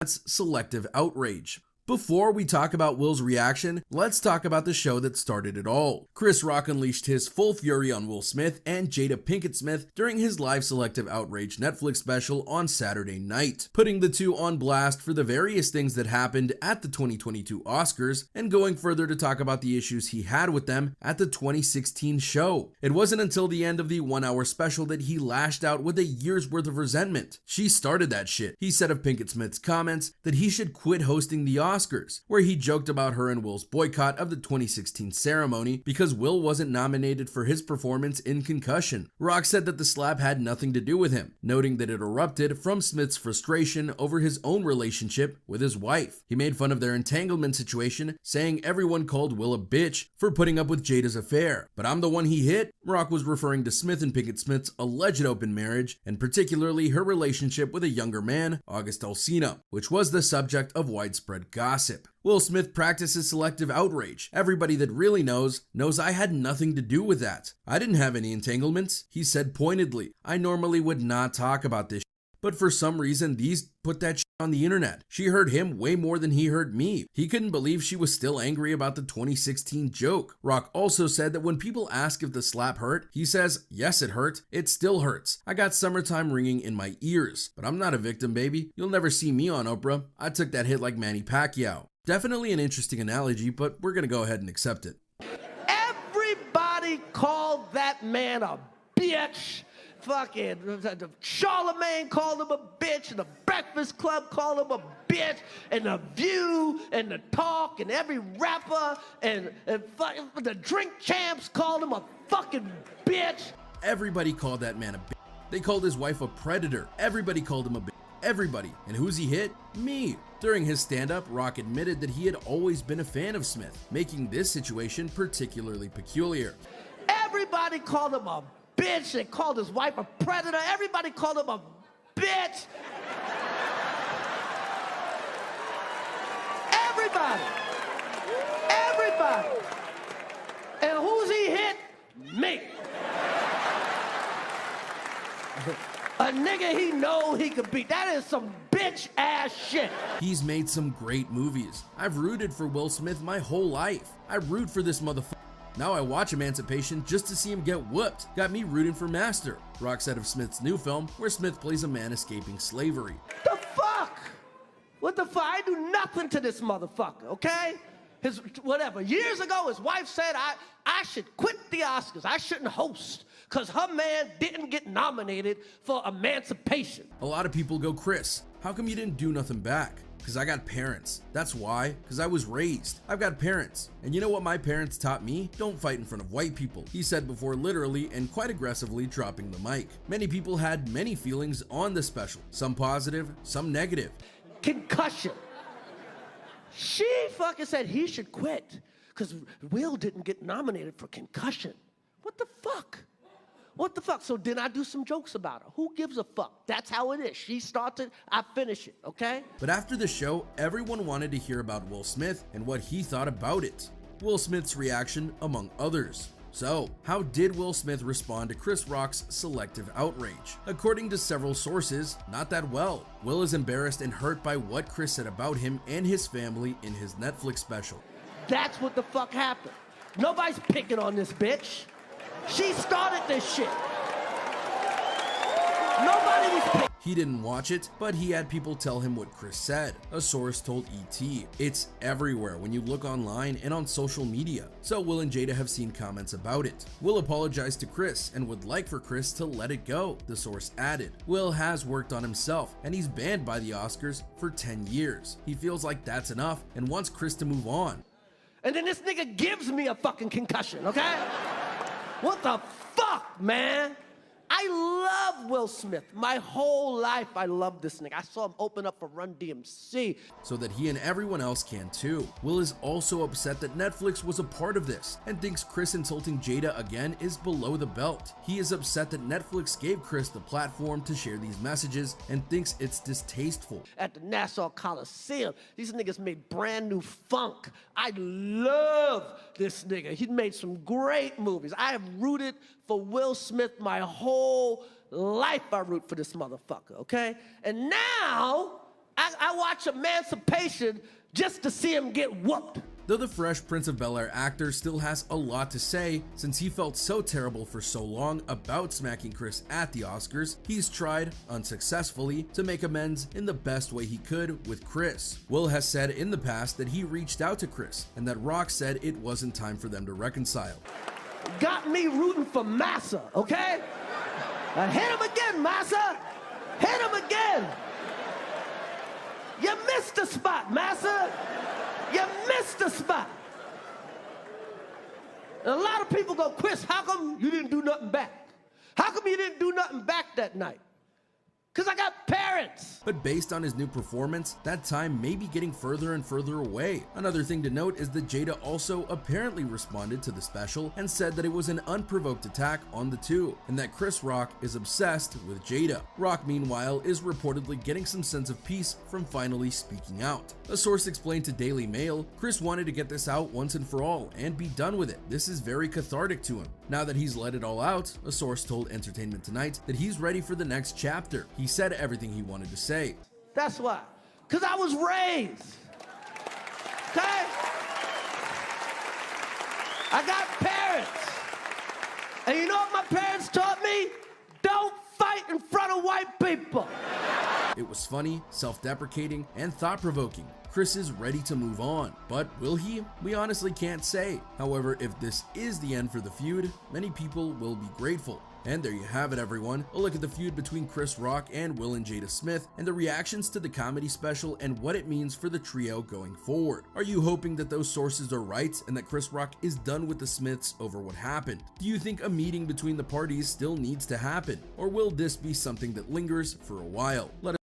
That's selective outrage. Before we talk about Will's reaction, let's talk about the show that started it all. Chris Rock unleashed his full fury on Will Smith and Jada Pinkett Smith during his live Selective Outrage Netflix special on Saturday night, putting the two on blast for the various things that happened at the 2022 Oscars, and going further to talk about the issues he had with them at the 2016 show. It wasn't until the end of the 1-hour special that he lashed out with a year's worth of resentment. She started that shit. He said of Pinkett Smith's comments that he should quit hosting the Oscars, where he joked about her and Will's boycott of the 2016 ceremony because Will wasn't nominated for his performance in Concussion. Rock said that the slap had nothing to do with him, noting that it erupted from Smith's frustration over his own relationship with his wife. He made fun of their entanglement situation, saying everyone called Will a bitch for putting up with Jada's affair. But I'm the one he hit? Rock was referring to Smith and Pinkett Smith's alleged open marriage, and particularly her relationship with a younger man, August Alsina, which was the subject of widespread gossip. Will Smith practices selective outrage. Everybody that really knows I had nothing to do with that. I didn't have any entanglements, he said pointedly. I normally would not talk about this, but for some reason these put that on the internet. She heard him way more than he heard me. He couldn't believe she was still angry about the 2016 joke. Rock also said that when people ask if the slap hurt, he says, yes, it hurt. It still hurts. I got summertime ringing in my ears, but I'm not a victim, baby. You'll never see me on Oprah. I took that hit like Manny Pacquiao. Definitely an interesting analogy, but we're gonna go ahead and accept it. Everybody called that man a bitch. Fucking Charlemagne called him a bitch, and the Breakfast Club called him a bitch, and the View, and the Talk, and every rapper, and the Drink Champs called him a fucking bitch. Everybody called that man a bitch. They called his wife a predator. Everybody called him a bitch. Everybody. And who's he hit? Me. During his stand-up, Rock admitted that he had always been a fan of Smith, making this situation particularly peculiar. Everybody called him a bitch. They called his wife a predator. Everybody called him a bitch. Everybody. Everybody. And who's he hit? Me. A nigga he know he could beat. That is some bitch ass shit. He's made some great movies. I've rooted for Will Smith my whole life. I root for this motherfucker. Now I watch Emancipation just to see him get whooped. Got me rooting for Master. Rock said of Smith's new film, where Smith plays a man escaping slavery. The fuck? What the fuck? I do nothing to this motherfucker, okay? His whatever. Years ago, his wife said I should quit the Oscars. I shouldn't host because her man didn't get nominated for Emancipation. A lot of people go, Chris, how come you didn't do nothing back? Because I got parents. That's why. Because I was raised. I've got parents. And you know what my parents taught me? Don't fight in front of white people, he said before literally and quite aggressively dropping the mic. Many people had many feelings on the special. Some positive, some negative. Concussion. She fucking said he should quit because Will didn't get nominated for Concussion. What the fuck? What the fuck? So then I do some jokes about her. Who gives a fuck? That's how it is. She started, I finish it, okay? But after the show, everyone wanted to hear about Will Smith and what he thought about it. Will Smith's reaction, among others. So, how did Will Smith respond to Chris Rock's selective outrage? According to several sources, not that well. Will is embarrassed and hurt by what Chris said about him and his family in his Netflix special. That's what the fuck happened. Nobody's picking on this bitch. She started this shit. Nobody was picking. He didn't watch it, but he had people tell him what Chris said. A source told ET. It's everywhere when you look online and on social media. So Will and Jada have seen comments about it. Will apologized to Chris and would like for Chris to let it go, the source added. Will has worked on himself and he's banned by the Oscars for 10 years. He feels like that's enough and wants Chris to move on. And then this nigga gives me a fucking concussion, okay? What the fuck, man? I love Will Smith. My whole life, I love this nigga. I saw him open up for Run DMC. So that he and everyone else can too. Will is also upset that Netflix was a part of this and thinks Chris insulting Jada again is below the belt. He is upset that Netflix gave Chris the platform to share these messages and thinks it's distasteful. At the Nassau Coliseum, these niggas made brand new funk. I love this nigga. He made some great movies. I have rooted for Will Smith my whole life. I root for this motherfucker, okay? And now I watch Emancipation just to see him get whooped. Though the Fresh Prince of Bel-Air actor still has a lot to say since he felt so terrible for so long about smacking Chris at the Oscars, he's tried, unsuccessfully, to make amends in the best way he could with Chris. Will has said in the past that he reached out to Chris and that Rock said it wasn't time for them to reconcile. Got me rooting for Massa, okay? Hit him again, Massa! Hit him again! You missed the spot, Massa! You missed the spot. And a lot of people go, Chris, how come you didn't do nothing back? How come you didn't do nothing back that night? Because I got parents. But based on his new performance, that time may be getting further and further away. Another thing to note is that Jada also apparently responded to the special and said that it was an unprovoked attack on the two, and that Chris Rock is obsessed with Jada. Rock, meanwhile, is reportedly getting some sense of peace from finally speaking out. A source explained to Daily Mail, Chris wanted to get this out once and for all and be done with it. This is very cathartic to him. Now that he's let it all out, a source told Entertainment Tonight that he's ready for the next chapter. He said everything he wanted to say. That's why. Because I was raised. Okay? I got parents. And you know what my parents taught me? Don't fight in front of white people. It was funny, self-deprecating, and thought-provoking. Chris is ready to move on, but will he? We honestly can't say. However, if this is the end for the feud, many people will be grateful. And there you have it, everyone. A look at the feud between Chris Rock and Will and Jada Smith, and the reactions to the comedy special and what it means for the trio going forward. Are you hoping that those sources are right and that Chris Rock is done with the Smiths over what happened? Do you think a meeting between the parties still needs to happen? Or will this be something that lingers for a while? Let us